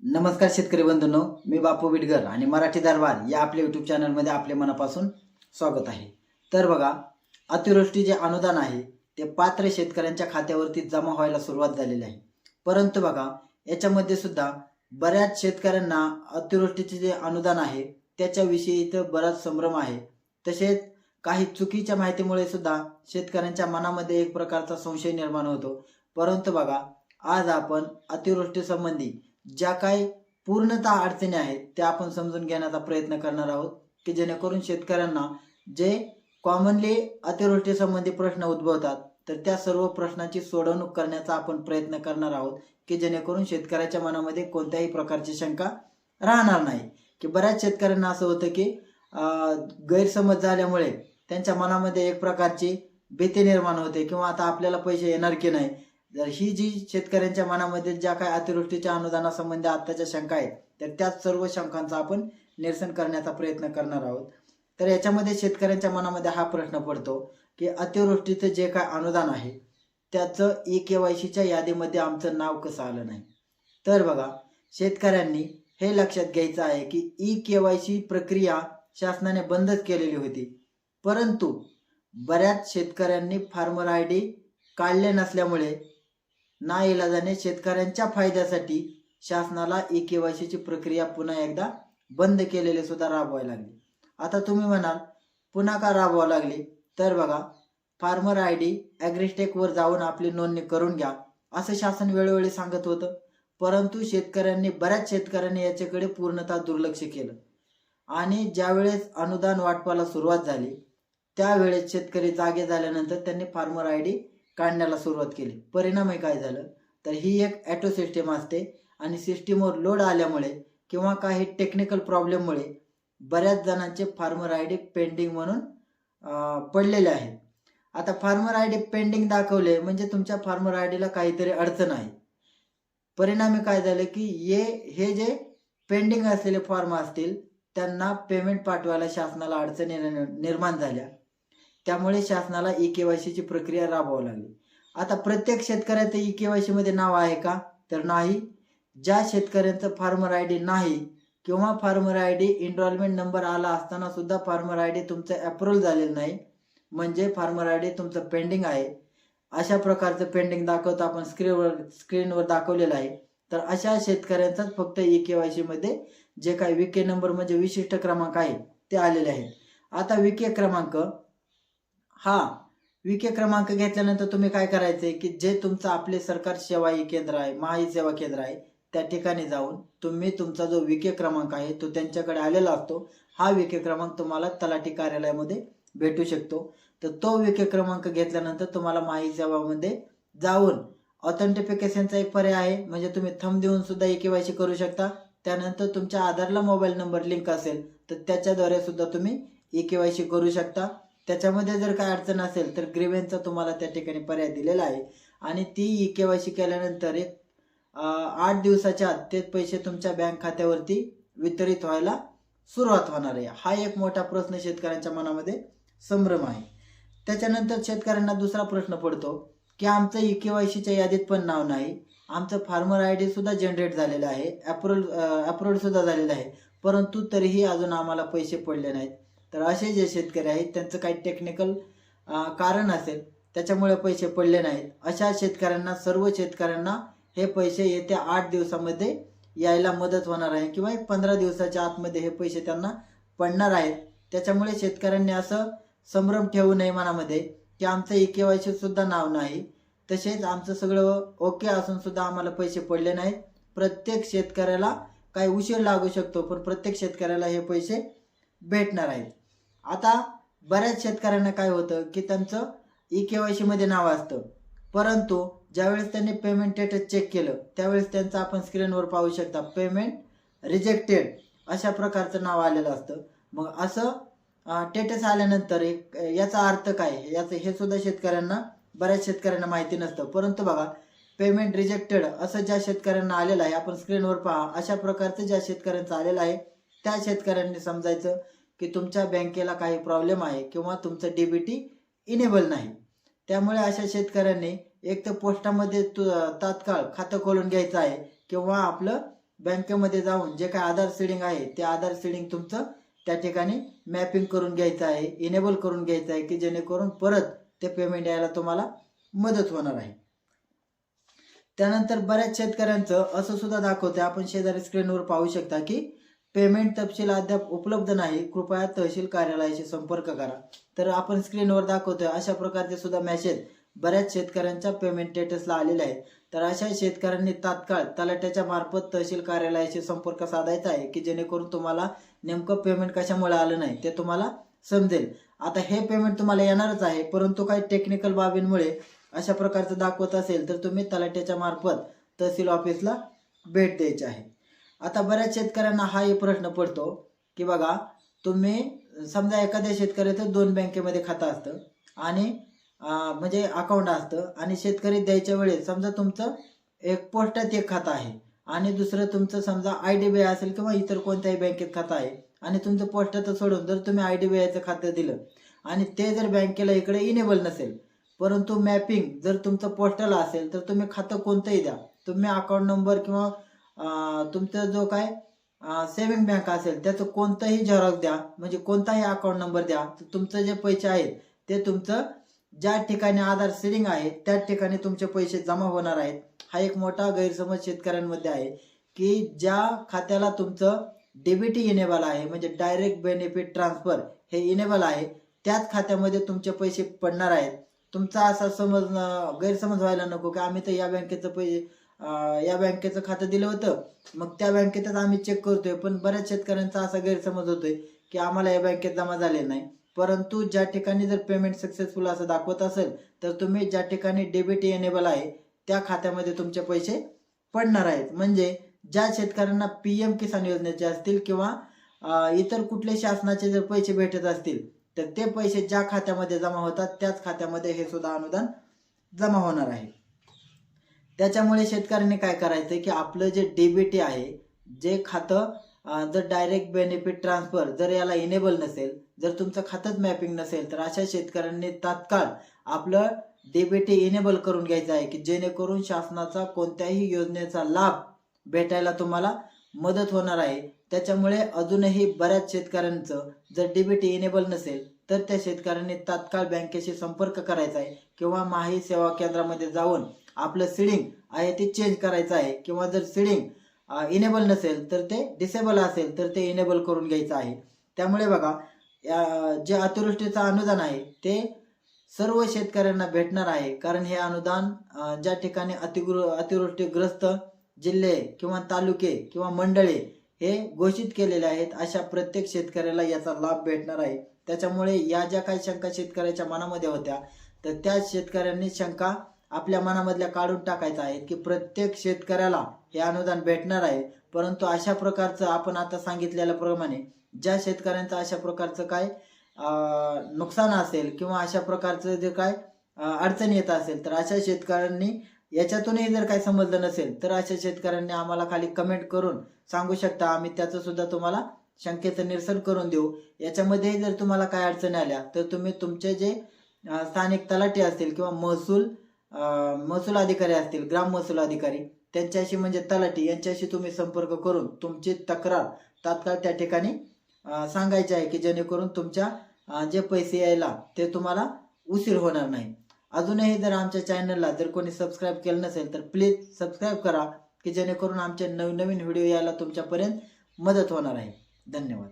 नमस्कार शेतकरी बंधूंनो, मी बापू बिडगर आणि मराठी दरबार या आपल्या यूट्यूब चॅनलमध्ये आपले मनापासून स्वागत आहे. तर बघा, अतिवृष्टी जे अनुदान आहे ते पात्र शेतकऱ्यांच्या खात्यावरती जमा व्हायला सुरुवात झालेली आहे. परंतु बघा, याच्यामध्ये सुद्धा बऱ्याच शेतकऱ्यांना अतिवृष्टीचे जे अनुदान आहे त्याच्याविषयी इथं बराच संभ्रम आहे. तसेच काही चुकीच्या माहितीमुळे सुद्धा शेतकऱ्यांच्या मनामध्ये एक प्रकारचा संशय निर्माण होतो. परंतु बघा, आज आपण अतिवृष्टी संबंधी ज्या काही पूर्णतः अडचणी आहेत त्या आपण समजून घेण्याचा प्रयत्न करणार आहोत, की जेणेकरून शेतकऱ्यांना जे कॉमनली अतिवृष्टी संबंधी प्रश्न उद्भवतात तर त्या सर्व प्रश्नांची सोडवणूक करण्याचा आपण प्रयत्न करणार आहोत, की जेणेकरून शेतकऱ्याच्या मनामध्ये कोणत्याही प्रकारची शंका राहणार नाही. की बऱ्याच शेतकऱ्यांना असं होतं की गैरसमज झाल्यामुळे त्यांच्या मनामध्ये एक प्रकारची भीती निर्माण होते किंवा आता आपल्याला पैसे येणार की नाही. जर ही जी शेतकऱ्यांच्या मनामध्ये ज्या काही अतिवृष्टीच्या अनुदानासंबंधी आताच्या शंका आहेत तर त्या सर्व शंकांचा आपण निरसन करण्याचा प्रयत्न करणार आहोत. तर याच्यामध्ये शेतकऱ्यांच्या मनामध्ये हा प्रश्न पडतो की अतिवृष्टीचं जे काय अनुदान आहे त्याचं EKYCच्या यादीमध्ये आमचं नाव कसं आलं नाही. तर बघा, शेतकऱ्यांनी हे लक्षात घ्यायचं आहे की EKYC प्रक्रिया शासनाने बंदच केलेली होती, परंतु बऱ्याच शेतकऱ्यांनी फार्मर ID काढले नसल्यामुळे नाईलाजाने शेतकऱ्यांच्या फायद्यासाठी शासनाला EKYCची प्रक्रिया पुन्हा एकदा बंद केलेले सुद्धा राबवायला लागली. आता तुम्ही म्हणाल पुन्हा का राबवावं लागली, तर बघा, फार्मर ID ॲग्रिस्टेकवर जाऊन आपली नोंदणी करून घ्या असं शासन वेळोवेळी सांगत होतं. परंतु बऱ्याच शेतकऱ्यांनी याच्याकडे पूर्णतः दुर्लक्ष केलं आणि ज्यावेळेस अनुदान वाटपाला सुरुवात झाली त्यावेळेस शेतकरी जागे झाल्यानंतर त्यांनी फार्मर ID काढण्याला सुरुवात केली. परिणामी काय झालं, तर ही एक ॲटो सिस्टीम असते आणि सिस्टीमवर लोड आल्यामुळे किंवा काही टेक्निकल प्रॉब्लेममुळे बऱ्याच जणांचे फार्मर ID पेंडिंग म्हणून पडलेले आहेत. आता फार्मर ID पेंडिंग दाखवले म्हणजे तुमच्या फार्मर IDला काहीतरी अडचण आहे. परिणामी काय झालं की हे जे पेंडिंग असलेले फॉर्म असतील त्यांना पेमेंट पाठवायला शासनाला अडचणी निर्माण झाल्या. त्यामुळे शासनाला EKYCची प्रक्रिया राबवावी लागली. आता प्रत्येक शेतकऱ्याचं EKYC मध्ये नाव आहे का, तर नाही. ज्या शेतकऱ्यांचं फार्मर ID नाही किंवा फार्मर ID एनरोलमेंट नंबर आला असताना सुद्धा फार्मर ID तुमचं अप्रूव्हल झालेलं नाही, म्हणजे फार्मर ID तुमचं पेंडिंग आहे, अशा प्रकारचं पेंडिंग दाखवतं आपण स्क्रीनवर दाखवलेलं आहे. तर अशा शेतकऱ्यांचाच फक्त EKYC मध्ये जे काही विके नंबर म्हणजे विशिष्ट क्रमांक आहे ते आलेले आहेत. आता विके क्रमांक घेतल्यानंतर तुम्ही काय करायचंय की जे तुमचं आपले सरकार सेवा केंद्र आहे, महाई सेवा केंद्र आहे, त्या ठिकाणी जाऊन तुम्ही तुमचा जो विके क्रमांक आहे तो त्यांच्याकडे आलेला असतो. हा विके क्रमांक तुम्हाला तलाठी कार्यालयामध्ये भेटू शकतो. तर तो विके क्रमांक घेतल्यानंतर तुम्हाला महाई सेवामध्ये जाऊन ऑथेंटिफिकेशनचा एक पर्याय आहे, म्हणजे तुम्ही थंब देऊन सुद्धा EKYC करू शकता. त्यानंतर तुमच्या आधारला मोबाईल नंबर लिंक असेल तर त्याच्याद्वारे सुद्धा तुम्ही EKYC करू शकता. त्याच्यामध्ये जर काय अडचण असेल तर ग्रीवेन्सचा तुम्हाला त्या ठिकाणी पर्याय दिलेला आहे आणि ती EKYC केल्यानंतर 8 दिवसाच्या आत ते पैसे तुमच्या बँक खात्यावरती वितरित व्हायला सुरुवात होणार आहे. हा एक मोठा प्रश्न शेतकऱ्यांच्या मनामध्ये संभ्रम आहे. त्याच्यानंतर शेतकऱ्यांना दुसरा प्रश्न पडतो की आमचं EKYCच्या यादीत पण नाव नाही, आमचं फार्मर ID सुद्धा जनरेट झालेलं आहे, अप्रूव्हल सुद्धा झालेलं आहे, परंतु तरीही अजून आम्हाला पैसे पडले नाहीत. तर असे जे शेतकरी आहेत त्यांचं काही टेक्निकल कारण असेल त्याच्यामुळे पैसे पडले नाहीत. अशा सर्व शेतकऱ्यांना हे पैसे येत्या 8 दिवसामध्ये यायला मदत होणार आहे किंवा 15 दिवसाच्या आतमध्ये हे पैसे त्यांना पडणार आहेत. त्याच्यामुळे शेतकऱ्यांनी असं संभ्रम ठेवू नये मनामध्ये की आमचं EKYC सुद्धा नाव नाही, तसेच आमचं सगळं ओके असून सुद्धा आम्हाला पैसे पडले नाहीत. प्रत्येक शेतकऱ्याला काही उशीर लागू शकतो पण प्रत्येक शेतकऱ्याला हे पैसे भेटणार आहेत. आता बऱ्याच शेतकऱ्यांना काय होतं की त्यांचं EKYC मध्ये नाव असतं, परंतु ज्यावेळेस त्यांनी पेमेंट स्टेटस चेक केलं त्यावेळेस त्यांचं आपण स्क्रीनवर पाहू शकता पेमेंट रिजेक्टेड अशा प्रकारचं नाव आलेलं असतं. मग असं स्टेटस आल्यानंतर याचा अर्थ काय याचं हे सुद्धा बऱ्याच शेतकऱ्यांना माहिती नसतं. परंतु बघा, पेमेंट रिजेक्टेड असं ज्या शेतकऱ्यांना आलेलं आहे आपण स्क्रीनवर पहा, अशा प्रकारचं ज्या शेतकऱ्यांचं आलेलं आहे त्या शेतकऱ्यांनी समजायचं की तुमच्या बँकेला काही प्रॉब्लेम आहे किंवा तुमचं DBT इनेबल नाही. त्यामुळे अशा शेतकऱ्यांनी एक तर पोस्टामध्ये तात्काळ खातं खोलून घ्यायचं आहे किंवा आपलं बँकेमध्ये जाऊन जे काय आधार सीडिंग आहे ते आधार सीडिंग तुमचं त्या ठिकाणी मॅपिंग करून घ्यायचं आहे, इनेबल करून घ्यायचं आहे की जेणेकरून परत ते पेमेंट यायला तुम्हाला मदत होणार आहे. त्यानंतर बऱ्याच शेतकऱ्यांचं असं सुद्धा दाखवते, आपण शेजारी स्क्रीनवर पाहू शकता की पेमेंट तपशील अद्याप उपलब्ध नाही, कृपया तहसील कार्यालयाशी संपर्क करा. तर आपण स्क्रीनवर दाखवतोय अशा प्रकारचे सुद्धा मेसेज बऱ्याच शेतकऱ्यांच्या पेमेंट स्टेटसला आलेले आहेत. तर अशा शेतकऱ्यांनी तात्काळ तलाठ्याच्या मार्फत तहसील कार्यालयाशी संपर्क साधायचा आहे की जेणेकरून तुम्हाला नेमकं पेमेंट कशामुळे आलं नाही ते तुम्हाला समजेल. आता हे पेमेंट तुम्हाला येणारच आहे, परंतु काही टेक्निकल बाबींमुळे अशा प्रकारचं दाखवत असेल तर तुम्ही तलाठ्याच्या मार्फत तहसील ऑफिसला भेट द्यायची आहे. आता बऱ्याच शेतकऱ्यांना हा एक प्रश्न पडतो की बघा, तुम्ही समजा एखाद्या शेतकऱ्याचं 2 बँकेमध्ये खातं असतं आणि म्हणजे अकाउंट असतं आणि शेतकरी द्यायच्या वेळेस समजा तुमचं एक पोस्टात एक खातं आहे आणि दुसरं तुमचं समजा IDBI असेल किंवा इतर कोणत्याही बँकेत खातं आहे आणि तुमचं पोस्टाचं सोडून जर तुम्ही IDBIचं खातं दिलं आणि ते जर बँकेला इकडे इनेबल नसेल, परंतु मॅपिंग जर तुमचं पोस्टल असेल तर तुम्ही खातं कोणतंही द्या, तुम्ही अकाउंट नंबर किंवा तुमचा जो काय सेव्हिंग बँक असेल त्याचं कोणतंही झेरॉक्स द्या, म्हणजे कोणताही अकाउंट नंबर द्या, तर तुमचं जे पैसे आहेत ते तुमचं ज्या ठिकाणी आधार सीडिंग आहे त्या ठिकाणी तुमचे पैसे जमा होणार आहेत. हा एक मोठा गैरसमज शेतकऱ्यांमध्ये आहे की ज्या खात्याला तुमचं DBT इनेबल आहे म्हणजे डायरेक्ट बेनिफिट ट्रान्सफर हे इनेबल आहे त्याच खात्यामध्ये तुमचे पैसे पडणार आहेत. तुमचा असा गैरसमज व्हायला नको की आम्ही तर या बँकेचं खातं दिलं होतं, मग त्या बँकेतच आम्ही चेक करतोय. पण बऱ्याच शेतकऱ्यांचा असा गैरसमज होतोय की आम्हाला या बँकेत जमा झाले नाही, परंतु ज्या ठिकाणी जर पेमेंट सक्सेसफुल असं दाखवत असेल तर तुम्ही ज्या ठिकाणी DBT इनेबल आहे त्या खात्यामध्ये तुमचे पैसे पडणार आहेत. म्हणजे ज्या शेतकऱ्यांना PM किसान योजनेचे असतील किंवा इतर कुठले शासनाचे जर पैसे भेटत असतील तर ते पैसे ज्या खात्यामध्ये जमा होतात त्याच खात्यामध्ये हे सुद्धा अनुदान जमा होणार आहे. त्याच्यामुळे शेतकऱ्यांनी काय करायचं की आपलं जे DBT आहे, जे खातं जर डायरेक्ट बेनिफिट ट्रान्सफर जर याला इनेबल नसेल, जर तुमचं खातंच मॅपिंग नसेल तर अशा शेतकऱ्यांनी तात्काळ आपलं DBT इनेबल करून घ्यायचं आहे की जेणेकरून शासनाचा कोणत्याही योजनेचा लाभ भेटायला तुम्हाला मदत होणार आहे. त्याच्यामुळे अजूनही बऱ्याच शेतकऱ्यांचं जर DBT इनेबल नसेल तर त्या शेतकऱ्यांनी तात्काळ बँकेशी संपर्क करायचा आहे किंवा माही सेवा केंद्रामध्ये जाऊन आपलं सीडिंग आहे ते चेंज करायचं आहे किंवा जर सीडिंग इनेबल नसेल तर ते डिसेबल असेल तर ते इनेबल करून घ्यायचं आहे. त्यामुळे बघा, जे अतिवृष्टीचं अनुदान आहे ते सर्व शेतकऱ्यांना भेटणार आहे, कारण हे अनुदान ज्या ठिकाणी अतिवृष्टीग्रस्त जिल्हे किंवा तालुके किंवा मंडळे हे घोषित केलेले आहेत अशा प्रत्येक शेतकऱ्याला याचा लाभ भेटणार आहे. त्याच्यामुळे या ज्या काही शंका शेतकऱ्याच्या मनामध्ये होत्या तर त्या शेतकऱ्यांनी शंका आपल्या मनामधल्या काढून टाकायचं आहे की प्रत्येक शेतकऱ्याला हे अनुदान भेटणार आहे. परंतु अशा प्रकारचं आपण आता सांगितलेल्याप्रमाणे ज्या शेतकऱ्यांचं अशा प्रकारचं काय नुकसान असेल किंवा अशा प्रकारचं जे काय अडचण येत असेल तर अशा शेतकऱ्यांनी याच्यातूनही जर काही समजलं नसेल तर अशा शेतकऱ्यांनी आम्हाला खाली कमेंट करून सांगू शकता, आम्ही त्याचं सुद्धा तुम्हाला शंकेचं निरसन करून देऊ. याच्यामध्ये जर तुम्हाला काय अडचणी आल्या तर तुम्ही तुमचे जे स्थानिक तलाठी असतील किंवा महसूल अधिकारी असतील, ग्राम महसूल अधिकारी त्यांच्याशी म्हणजे तलाठी यांच्याशी तुम्ही संपर्क करून तुमची तक्रार तात्काळ त्या ठिकाणी सांगायची आहे की जेणेकरून तुमच्या जे पैसे यायला ते तुम्हाला उशीर होणार नाही. अजूनही जर आमच्या चॅनलला जर कोणी सबस्क्राईब केलं नसेल तर प्लीज सबस्क्राईब करा की जेणेकरून आमचे नवीन व्हिडिओ यायला तुमच्यापर्यंत मदत होणार आहे. धन्यवाद.